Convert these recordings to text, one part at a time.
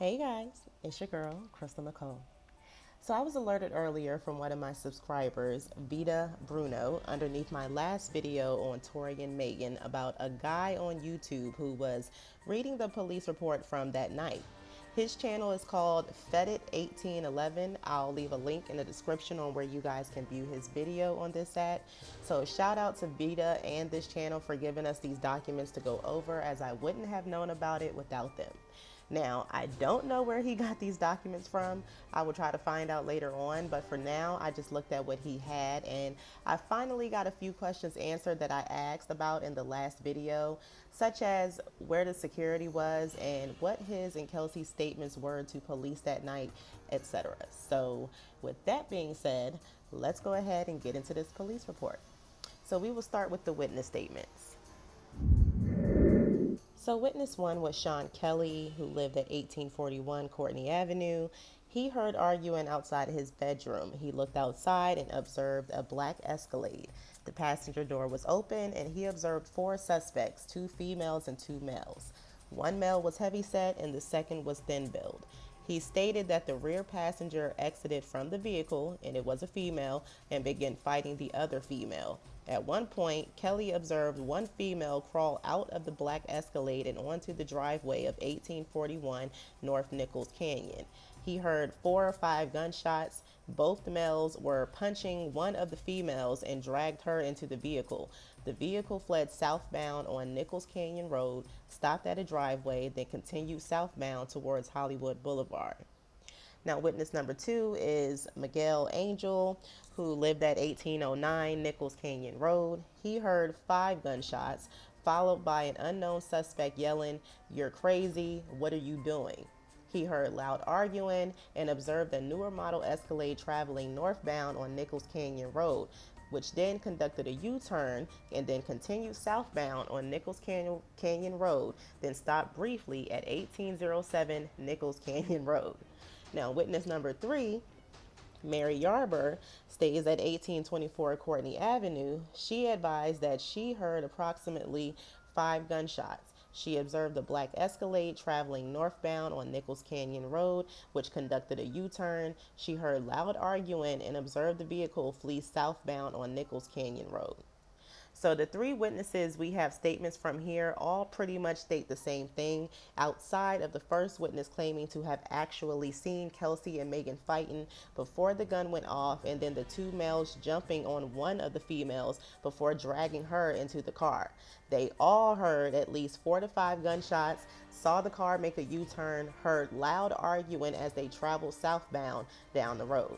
Hey guys, it's your girl, Crystal Nicole. So I was alerted earlier from one of my subscribers, Vita Bruno, underneath my last video on Tory and Megan about a guy on YouTube who was reading the police report from that night. His channel is called Fedit1811. I'll leave a link in the description on where you guys can view his video on this at. So shout out to Vita and this channel for giving us these documents to go over, as I wouldn't have known about it without them. Now, I don't know where he got these documents from. I will try to find out later on, but for now, I just looked at what he had, and I finally got a few questions answered that I asked about in the last video, such as where the security was and what his and Kelsey's statements were to police that night, etc. So, with that being said, let's go ahead and get into this police report. So, we will start with the witness statements. So witness one was Sean Kelly, who lived at 1841 Courtney Avenue. He heard arguing outside his bedroom. He looked outside and observed a black Escalade. The passenger door was open and he observed four suspects, two females and two males. One male was heavyset and the second was thin-build. He stated that the rear passenger exited from the vehicle, and it was a female, and began fighting the other female. At one point, Kelly observed one female crawl out of the black Escalade and onto the driveway of 1841 North Nichols Canyon. He heard 4 or 5 gunshots. Both males were punching one of the females and dragged her into the vehicle. The vehicle fled southbound on Nichols Canyon Road, stopped at a driveway, then continued southbound towards Hollywood Boulevard. Now, witness number 2 is Miguel Angel, who lived at 1809 Nichols Canyon Road. He heard 5 gunshots, followed by an unknown suspect yelling, "You're crazy, what are you doing?" He heard loud arguing and observed a newer model Escalade traveling northbound on Nichols Canyon Road, which then conducted a U-turn and then continued southbound on Nichols Canyon Road, then stopped briefly at 1807 Nichols Canyon Road. Now, witness number 3, Mary Yarber, stays at 1824 Courtney Avenue. She advised that she heard approximately 5 gunshots. She observed a black Escalade traveling northbound on Nichols Canyon Road, which conducted a U-turn. She heard loud arguing and observed the vehicle flee southbound on Nichols Canyon Road. So the 3 witnesses we have statements from here all pretty much state the same thing, outside of the first witness claiming to have actually seen Kelsey and Megan fighting before the gun went off, and then the 2 males jumping on one of the females before dragging her into the car. They all heard at least 4 to 5 gunshots, saw the car make a U-turn, heard loud arguing as they traveled southbound down the road.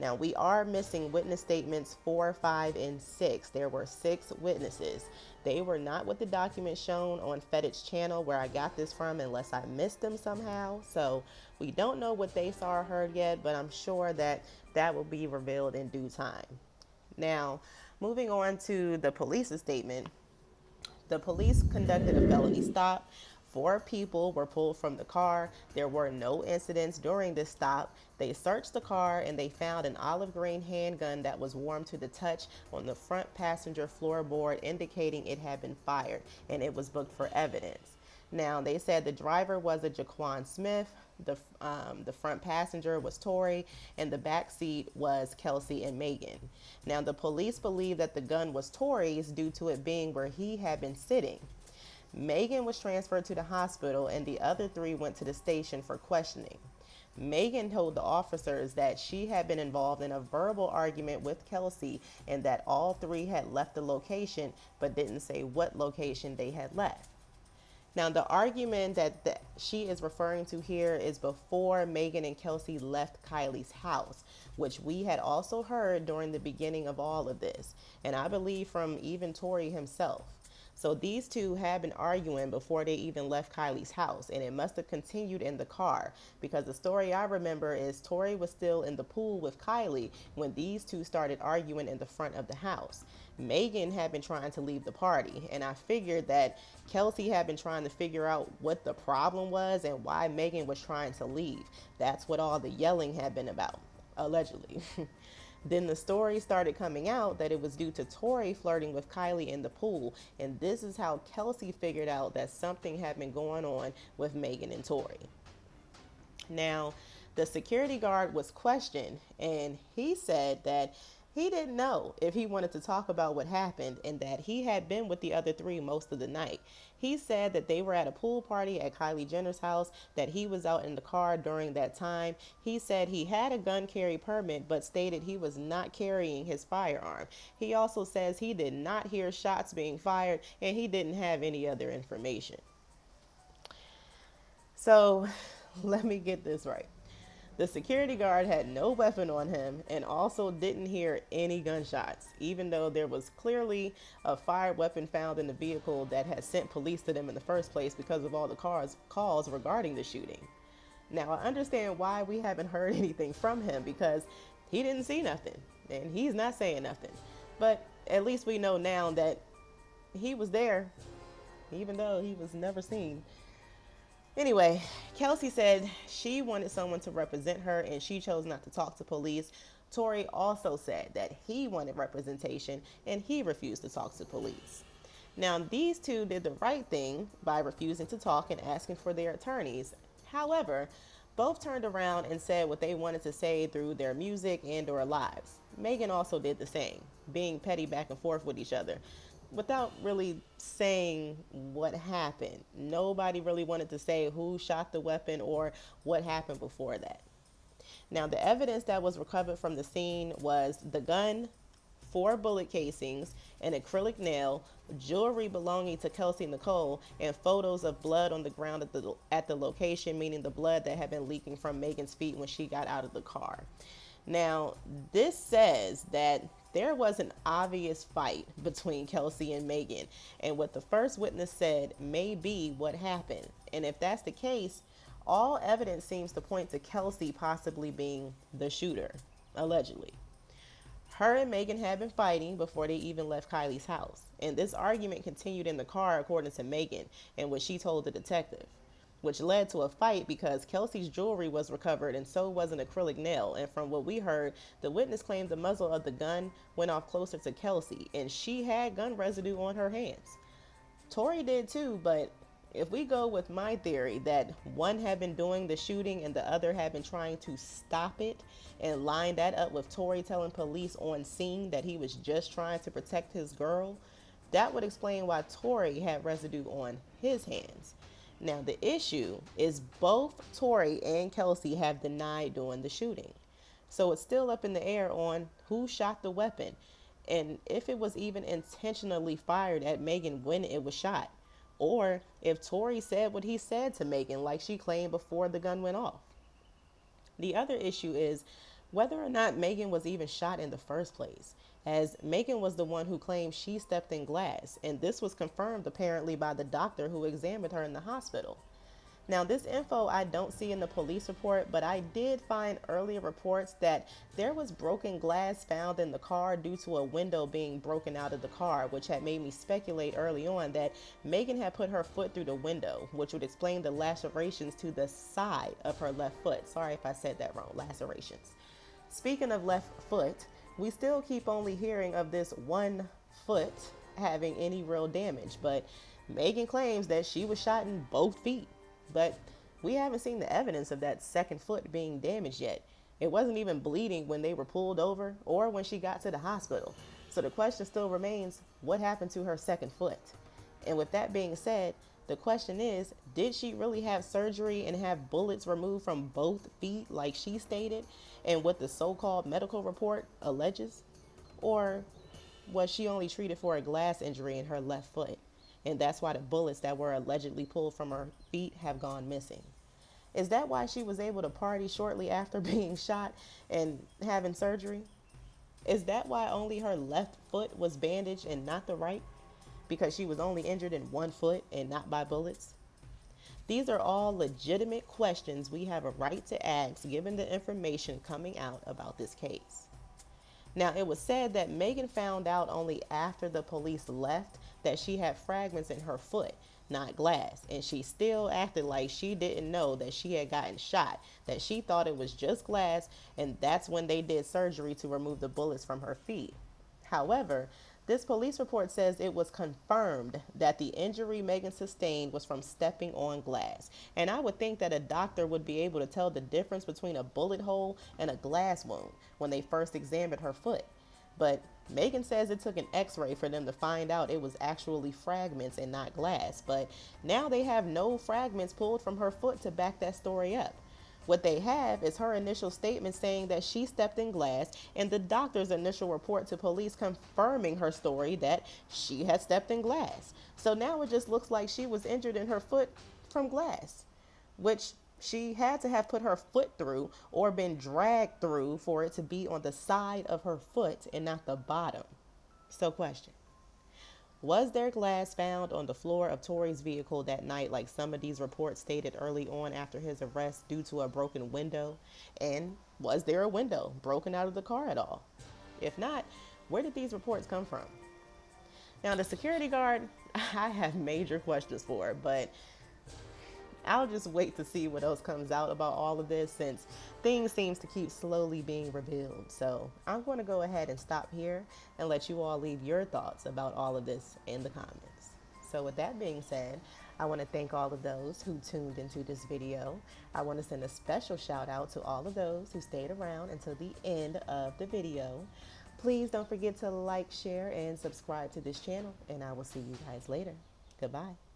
Now, we are missing witness statements 4, 5, and 6. There were 6 witnesses. They were not with the documents shown on Fedit's channel where I got this from, unless I missed them somehow. So we don't know what they saw or heard yet, but I'm sure that that will be revealed in due time. Now, moving on to the police's statement. The police conducted a felony stop. 4 people were pulled from the car. There were no incidents during this stop. They searched the car and they found an olive green handgun that was warm to the touch on the front passenger floorboard, indicating it had been fired, and it was booked for evidence. Now, they said the driver was a Jaquan Smith, the front passenger was Tory, and the back seat was Kelsey and Megan. Now, the police believe that the gun was Tory's due to it being where he had been sitting. Megan was transferred to the hospital and the other 3 went to the station for questioning. Megan told the officers that she had been involved in a verbal argument with Kelsey and that all 3 had left the location, but didn't say what location they had left. Now, the argument that she is referring to here is before Megan and Kelsey left Kylie's house, which we had also heard during the beginning of all of this, and I believe from even Tory himself. So these 2 had been arguing before they even left Kylie's house, and it must have continued in the car, because the story I remember is Tory was still in the pool with Kylie when these 2 started arguing in the front of the house. Megan had been trying to leave the party, and I figured that Kelsey had been trying to figure out what the problem was and why Megan was trying to leave. That's what all the yelling had been about, allegedly. Then the story started coming out that it was due to Tory flirting with Kylie in the pool, and this is how Kelsey figured out that something had been going on with Megan and Tory. Now, the security guard was questioned, and he said that he didn't know if he wanted to talk about what happened and that he had been with the other three most of the night. He said that they were at a pool party at Kylie Jenner's house, that he was out in the car during that time. He said he had a gun carry permit but stated he was not carrying his firearm. He also says he did not hear shots being fired and he didn't have any other information. So let me get this right. The security guard had no weapon on him and also didn't hear any gunshots, even though there was clearly a fired weapon found in the vehicle that had sent police to them in the first place because of all the calls regarding the shooting. Now, I understand why we haven't heard anything from him, because he didn't see nothing and he's not saying nothing. But at least we know now that he was there, even though he was never seen. Anyway, Kelsey said she wanted someone to represent her and she chose not to talk to police. Tory also said that he wanted representation and he refused to talk to police. Now, these two did the right thing by refusing to talk and asking for their attorneys. However, both turned around and said what they wanted to say through their music and or lives. Megan also did the same, being petty back and forth with each other, without really saying what happened. Nobody really wanted to say who shot the weapon or what happened before that. Now, the evidence that was recovered from the scene was the gun, 4 bullet casings, an acrylic nail, jewelry belonging to Kelsey Nicole, and photos of blood on the ground at the location, meaning the blood that had been leaking from Megan's feet when she got out of the car. Now, this says that there was an obvious fight between Kelsey and Megan, and what the first witness said may be what happened. And if that's the case, all evidence seems to point to Kelsey possibly being the shooter, allegedly. Her and Megan had been fighting before they even left Kylie's house, and this argument continued in the car according to Megan and what she told the detective, which led to a fight because Kelsey's jewelry was recovered and so was an acrylic nail. And from what we heard, the witness claimed the muzzle of the gun went off closer to Kelsey and she had gun residue on her hands. Tory did too, but if we go with my theory that one had been doing the shooting and the other had been trying to stop it, and line that up with Tory telling police on scene that he was just trying to protect his girl, that would explain why Tory had residue on his hands. Now, the issue is both Tory and Kelsey have denied doing the shooting. So it's still up in the air on who shot the weapon and if it was even intentionally fired at Megan when it was shot, or if Tory said what he said to Megan like she claimed before the gun went off. The other issue is whether or not Megan was even shot in the first place, as Megan was the one who claimed she stepped in glass, and this was confirmed apparently by the doctor who examined her in the hospital. Now, this info I don't see in the police report, but I did find earlier reports that there was broken glass found in the car due to a window being broken out of the car, which had made me speculate early on that Megan had put her foot through the window, which would explain the lacerations to the side of her left foot. Sorry if I said that wrong, lacerations. Speaking of left foot, we still keep only hearing of this one foot having any real damage, but Megan claims that she was shot in both feet. But we haven't seen the evidence of that second foot being damaged yet. It wasn't even bleeding when they were pulled over or when she got to the hospital. So the question still remains, what happened to her second foot? And with that being said, the question is, did she really have surgery and have bullets removed from both feet like she stated and what the so-called medical report alleges? Or was she only treated for a glass injury in her left foot? And that's why the bullets that were allegedly pulled from her feet have gone missing. Is that why she was able to party shortly after being shot and having surgery? Is that why only her left foot was bandaged and not the right? Because she was only injured in one foot and not by bullets? These are all legitimate questions we have a right to ask given the information coming out about this case. Now, it was said that Megan found out only after the police left that she had fragments in her foot, not glass, and she still acted like she didn't know that she had gotten shot, that she thought it was just glass, and that's when they did surgery to remove the bullets from her feet. However, This police report says it was confirmed that the injury Megan sustained was from stepping on glass. And I would think that a doctor would be able to tell the difference between a bullet hole and a glass wound when they first examined her foot. But Megan says it took an x-ray for them to find out it was actually fragments and not glass. But now they have no fragments pulled from her foot to back that story up. What they have is her initial statement saying that she stepped in glass and the doctor's initial report to police confirming her story that she had stepped in glass. So now it just looks like she was injured in her foot from glass, which she had to have put her foot through or been dragged through for it to be on the side of her foot and not the bottom. So question. Was there glass found on the floor of Tory's vehicle that night, like some of these reports stated early on after his arrest, due to a broken window? And was there a window broken out of the car at all? If not, where did these reports come from? Now, the security guard, I have major questions for, but I'll just wait to see what else comes out about all of this, since things seems to keep slowly being revealed. So I'm going to go ahead and stop here and let you all leave your thoughts about all of this in the comments. So with that being said, I want to thank all of those who tuned into this video. I want to send a special shout out to all of those who stayed around until the end of the video. Please don't forget to like, share, and subscribe to this channel, and I will see you guys later. Goodbye.